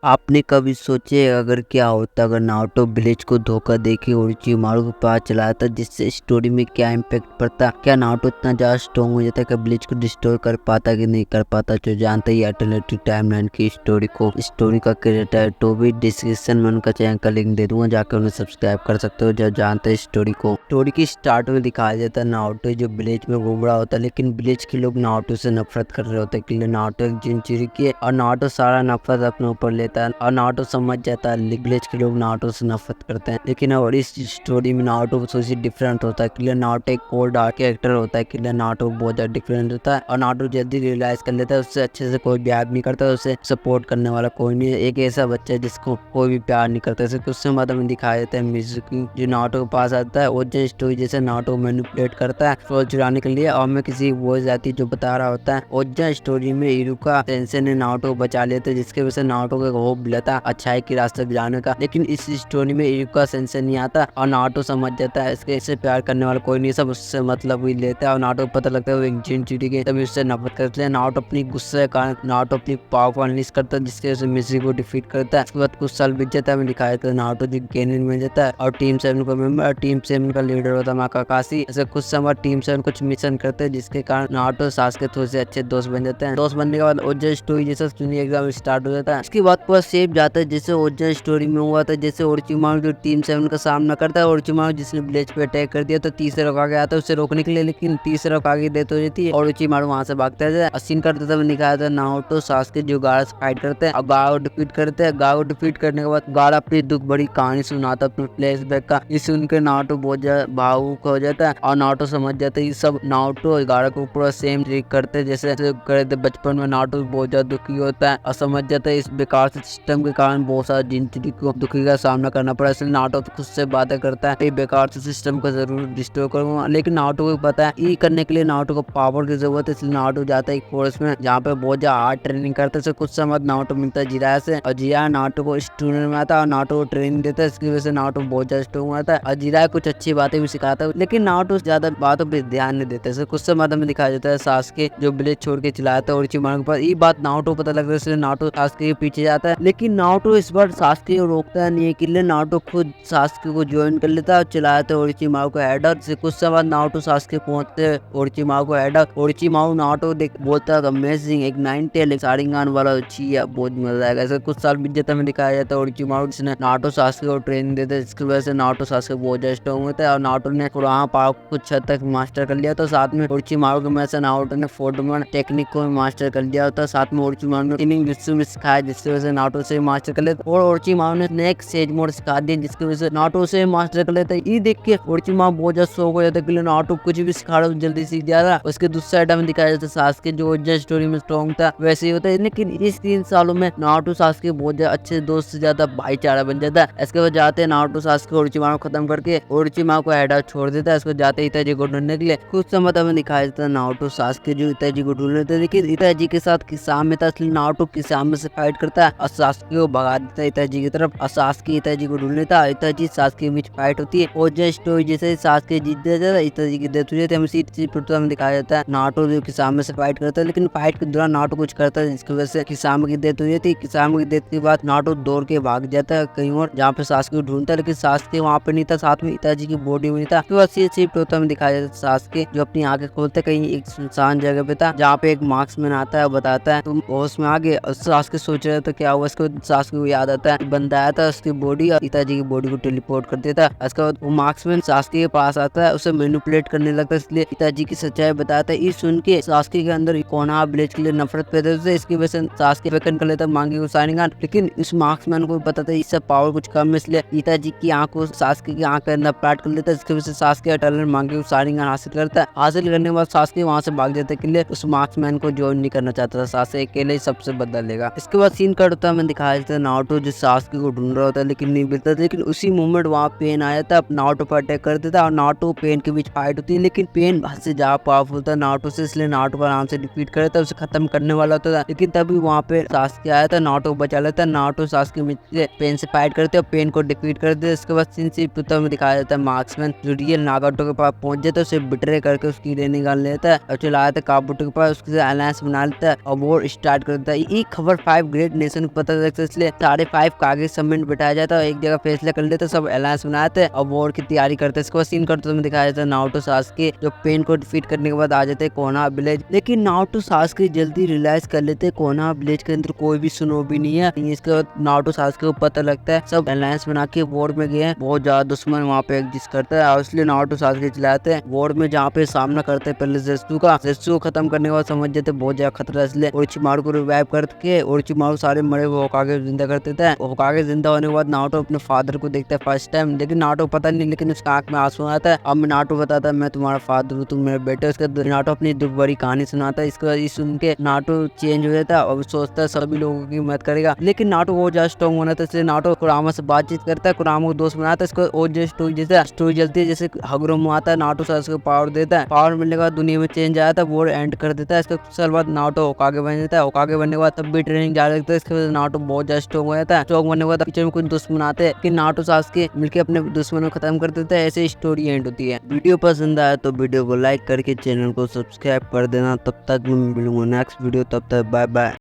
आपने कभी सोचे अगर क्या होता अगर नारुतो ब्लीच को धोखा देके ओरोचिमारू को पता चलाता जिससे स्टोरी में क्या इम्पैक्ट पड़ता? क्या नारुतो इतना ज्यादा स्ट्रॉन्ग हो जाता कि ब्लीच को डिस्ट्रॉय कर पाता कि नहीं कर पाता? जो जानते ही अल्टरनेटिव टाइमलाइन की स्टोरी का क्रिएटर है तो भी डिस्क्रिप्शन में उनका चैनल का लिंक दे दूंगा, जाकर उन्हें सब्सक्राइब कर सकते हो। जब जानते हैं स्टोरी की स्टार्ट में दिखाया जाता है नारुतो जो ब्लीच में घूम रहा होता है, लेकिन ब्लीच के लोग नारुतो से नफरत कर रहे होते हैं। नारुतो एक जिनचुरी की और नारुतो सारा नफरत अपने ऊपर लेता है और नारुतो समझ जाता है ब्लीच के लोग नारुतो से नफरत करते हैं। लेकिन और इस स्टोरी में नारुतो सोची डिफरेंट होता है। क्लियर नारुतो एक कोल्ड हार्ट कैरेक्टर होता है। क्लियर नारुतो बहुत ज्यादा डिफरेंट होता है और नारुतो जल्दी रियलाइज कर लेता है उससे अच्छे से कोई प्यार नहीं करता, उसे सपोर्ट करने वाला कोई नहीं है। एक ऐसा बच्चा है जिसको कोई भी प्यार नहीं करता। जैसे कुछ समय बाद हमें दिखाया जाता है मिज़ुकी जो नारुतो के पास आता है और जो स्टोरी जैसे नारुतो मैनिपुलेट करता है सोल चुराने के लिए और मैं किसी वॉइस आती जो बता रहा होता है। और जो स्टोरी में इरुका सेंसेई ने नारुतो को बचा लेते जिसके वजह से नारुतो को होप मिलता अच्छाई के रास्ते पे जाने का। लेकिन इस स्टोरी में इरुका सेंसेई नहीं आता और नारुतो समझ जाता है इससे प्यार करने वाला कोई नहीं, सब उससे मतलब ही लेता है और नारुतो को पता लगता है वो एक जिनचुरी के तभी उससे नफरत करते हैं। नारुतो अपनी गुस्से के कारण नारुतो अपनी पावर को अनलीश करता है जिसके वजह से मिज़ुकी को डिफीट करता है। उसके बाद कुछ साल बीत जाता है, हमें दिखाया जाता है नारुतो जो गेनिन में जाता है और टीम 7 का मेंबर और टीम 7 का लीडर होता है काकाशी। ऐसे कुछ समय टीम 7 कुछ मिशन करते हैं जिसके कारण नारुतो सासुके थोड़े से अच्छे दोस्त बन जाते हैं। दोस्त बनने के बाद ओजा स्टोरी जैसा सुनी एग्जाम स्टार्ट हो जाता है। इसके बाद पूरा सेफ जाता है जैसे ओजा स्टोरी में हुआ था। जैसे ओरोचिमारू जो टीम 7 का सामना करता है, ओरोचिमारू जिसने ब्लीच पे अटैक कर दिया तो तीसरे रोक आगे आता है उसे रोकने के लिए, लेकिन तीसरे रोक आगे डेथ हो जाती है। ओरोचिमारू वहां से भागता है। सीन करते समय दिखाया था नारुतो सासुके जो गारा से फाइट करते हैं और गारा को डिफीट करते हैं। गारा को डिफीट करने के बाद गारा अपनी दुख भरी कहानी सुनाता अपने फ्लैशबैक का। इस सुन के नारुतो बहुत ज्यादा भावुक हो जाता है और नारुतो समझ जाता है ये सब नारुतो और गारा को पूरा सेम ट्रीट करते जैसे करे थे बचपन में। नारुतो बहुत ज्यादा दुखी होता है और समझ जाता है इस बेकार से सिस्टम के कारण बहुत सारा जिंदगी को दुखी का सामना करना पड़ा। इसलिए नारुतो खुद से बातें करता है ये बेकार से सिस्टम को जरूर डिस्ट्रॉय करूंगा। लेकिन नारुतो को पता है ये करने के लिए नारुतो को पावर की जरूरत है, इसलिए नारुतो जाता है एक फॉरेस्ट में जहाँ पे बहुत ज्यादा हार्ड ट्रेनिंग करते हैं। कुछ समय नारुतो मिलता है जिराया से और जिराया नारुतो को स्टूडेंट में आता है और नारुतो को ट्रेनिंग देता है। इसकी वजह से नारुतो बहुत ज्यादा स्ट्रॉन्ग आता है और जिराया कुछ अच्छी बातें भी सिखाता है, लेकिन नारुतो ज्यादा बातों पर ध्यान नहीं देते। कुछ समय में दिखाया जाता है सासुके जो ब्लेड छोड़ के चिल्लाता है ओरोचिमारू के पास। ये बात नारुतो को पता लगता है, इसलिए नारुतो सासुके के पीछे जाता है। लेकिन नारुतो इस बार सासुके को रोकता नहीं है। इसलिए नारुतो खुद सासुके को ज्वाइन कर लेता है और चिल्लाता है ओरोचिमारू को हेडर से। कुछ समय बाद नारुतो सासुके पहुंचते हैं ओरोचिमारू को हेडर। ओरोचिमारू नारुतो देख बोलता है अमेजिंग एक 9 टेल एक शारिंगान वाला चाहिए, बहुत मजा आएगा। ऐसे कुछ साल बीत जाता है दिखाया जाता है ओरोचिमारू जिसने नारुतो सासुके को ट्रेनिंग देता है, जिसकी वजह से नारुतो सासुके बहुत ज्यादा स्ट्रॉन्ग होता है और नारुतो ने पुराना पावर कुछ हद तक मास्टर कर लिया। तो साथ में ओरोचिमारू के वजह से नारुतो ने फोर्टमन टेक्निक को मास्टर कर लिया होता है। साथ में ओरोचिमारू ने इनिंग जित्सु में सिखाया जिसकी वजह से नारुतो से मास्टर कर लेता और ओरोचिमारू ने नेक्स्ट सेज मोड सिखा दिया जिसकी वजह से नारुतो से मास्टर कर लेता है। ये देख के ओरोचिमारू बहुत ज्यादा शौक हो जाता है कि नारुतो कुछ भी सिखा रहा है जल्दी सीख जा रहा है। उसके दूसरे साइड में दिखाया जाता है सासुके जो ओजा स्टोरी में स्ट्रॉन्ग था वैसे ही होता है, लेकिन इस 3 सालों में नारुतो सासुके बहुत ज्यादा अच्छे दोस्त से ज्यादा भाईचारा बन जाता है। इसके बाद जाते हैं नारुतो सासुके ओरोचिमारू खत्म करके ओरोचिमारू को हेडर छोड़ देता है। इसको जाते इताची को ढूंढने के लिए। कुछ समय हमें दिखाया जाता है नारुतो सासुके जो इताची को ढूंढ लेते हैं, लेकिन इताची के साथ किसामे था, इसलिए नारुतो किसामे से फाइट करता है और सासुके को भगा देता है इताची की तरफ और सासुके इताची को ढूंढ लेता है। इताची सासुके के बीच फाइट होती है और जो स्टोरी जैसे सासुके जीत जाता है इताची की डेथ हो जाती है। हमें दिखाया जाता है नारुतो जो किसामे से फाइट करता है, लेकिन फाइट के दौरान नारुतो कुछ करता है जिसकी वजह से किसामे की डेथ हो जाती है। किसामे की डेथ के बाद नारुतो दौड़ के भाग जाता है कहीं और जहाँ पे सासुके को ढूंढता है, लेकिन सासुके वहाँ पे नहीं था, साथ में इताची की बॉडी में नहीं था। उसके बाद शिफ्ट होता है दिखाया जाता है सासुके जो अपनी आंखें खोलता है कहीं एक सुनसान जगह पे था जहाँ पे एक मार्क्समैन आता है बताता है तुम होश में आगे। सासुके सोच रहे थे क्या हुआ, इसको सासुके को याद आता है बंदा आया था उसकी बॉडी और इताची की बॉडी को टेलीपोर्ट कर देता है। उसके बाद वो मार्क्समैन सासुके के पास आता है, उसे मैनिपुलेट करने लगता है, इसलिए इताची की सच्चाई बताता है। ये सुन के सासुके के अंदर कोना ब्लेड के लिए नफरत पैदा होती है। इसकी वजह से सासुके वेकन कर लेता है मांगी को शारिंगान, लेकिन इस मार्क्समैन को पता था इससे पावर कुछ कम है, इसलिए इताची की आंख को सासुके की आंख के अंदर प्लाट कर लेता है। इसकी वजह से सासुके टैलेंट मांगी को शारिंगान हासिल करता है। हासिल करने के बाद सासुके वहां से भाग जाता है, के लिए उस मार्क्समैन को ज्वाइन नहीं करना चाहता था। सासुके अकेले ही सबसे बदला लेगा। इसके बाद सीन कट होता है, हमें दिखाया जाता है नारुतो जो सासुके को ढूंढ रहा होता है लेकिन नहीं मिलता, लेकिन उसी मोमेंट वहाँ पेन आया था नारुतो पर अटैक कर देता और नारुतो पेन के बीच फाइट होती है, लेकिन पेन हद से ज्यादा पावरफुल था नारुतो से, इसलिए नारुतो को आराम से डिफीट कर देता, उसे खत्म करने वाला होता था। लेकिन तभी वहाँ पे सासुके आया था, नारुतो को बचा लेता है। नारुतो सासुके से पेन से फाइट करते और पेन को डिफीट कर देते। इसके बाद सीन शिफ्ट में दिखाया जाता है मार्क्समैन जो रियल नागाटो के पास पहुंच जाता है, उसे बिट्रे करके उसकी रेन निकाल लेता है और चला आता है काबुटो के पास, उसके अलायंस बना लेता है और वॉर स्टार्ट कर देता है। ये खबर 5 ग्रेट नेशन को पता लगता है, इसलिए सारे 5 कागज सबमिट बिठाया जाता है, एक जगह फैसला कर लेते, सब अलायंस बनाते और वॉर की तैयारी करते। इसको सीन करते में दिखाया जाता है नारुतो सासुके जो पेन को डिफीट करने के बाद आ जाते हैं कोनोहा विलेज। लेकिन नारुतो सासुके जल्दी रियलाइज कर लेते हैं कोनोहा विलेज के अंदर कोई भी सुनोबी नहीं है। इसके बाद नारुतो सासुके को पता लगता है सब अलायंस बना के वॉर में गए हैं, बहुत ज्यादा दुश्मन वहाँ पे एग्जिस्ट करता है और इसलिए नारुतो सासुके चलाते हैं वॉर में, जहाँ पे सामना करते हैं पहले ज़ेत्सु का। ज़ेत्सु को खत्म करने के बाद समझ जाते बहुत ज्यादा खतरा है, इसलिए ओरोचिमारू को रिवाइव करके ओरोचिमारू सारे मरे हुए होकागे जिंदा कर देते हैं। होकागे जिंदा होने के बाद नारुतो अपने फादर को देखता है फर्स्ट टाइम, लेकिन नारुतो को पता नहीं, लेकिन उसका आंख में आंसू आता है। अब नारुतो बताता है मैं तुम्हारा फादर हूँ, तुम मेरे बेटे। उसके नारुतो अपनी दुख भरी कहानी सुनाता है। इसके बाद सुन के नारुतो चेंज हो जाता है और सोचता है सभी लोगों की मदद करेगा, लेकिन नारुतो बहुत ज्यादा स्ट्रॉन्ग होना था, इसलिए नारुतो कुरामा से बातचीत करता है, कुरामा को दोस्त बनाता है। इसको और जो स्टोरी जलती है, जैसे हगुरोमो आता है, नारुतो सासुके को पावर देता है, पावर मिलने के बाद दुनिया में चेंज आया था, वो एंड कर देता है। इसके साल बाद नारुतो होकागे बन जाता है, होकागे बनने के बाद तब भी ट्रेनिंग जारी रखता है। इसके बाद नारुतो बहुत ज्यादा स्ट्रॉन्ग हो जाता है, स्ट्रॉन्ग बनने के बाद पीछे में कुछ दुश्मन आते हैं कि नारुतो सासुके मिलकर अपने दुश्मनों को खत्म कर देता है। ऐसे स्टोरी एंड होती है। वीडियो पसंद आया तो वीडियो को लाइक करके चैनल को सब्सक्राइब कर देना। तब तक मैं मिलूंगा नेक्स्ट वीडियो, तब तक बाय बाय।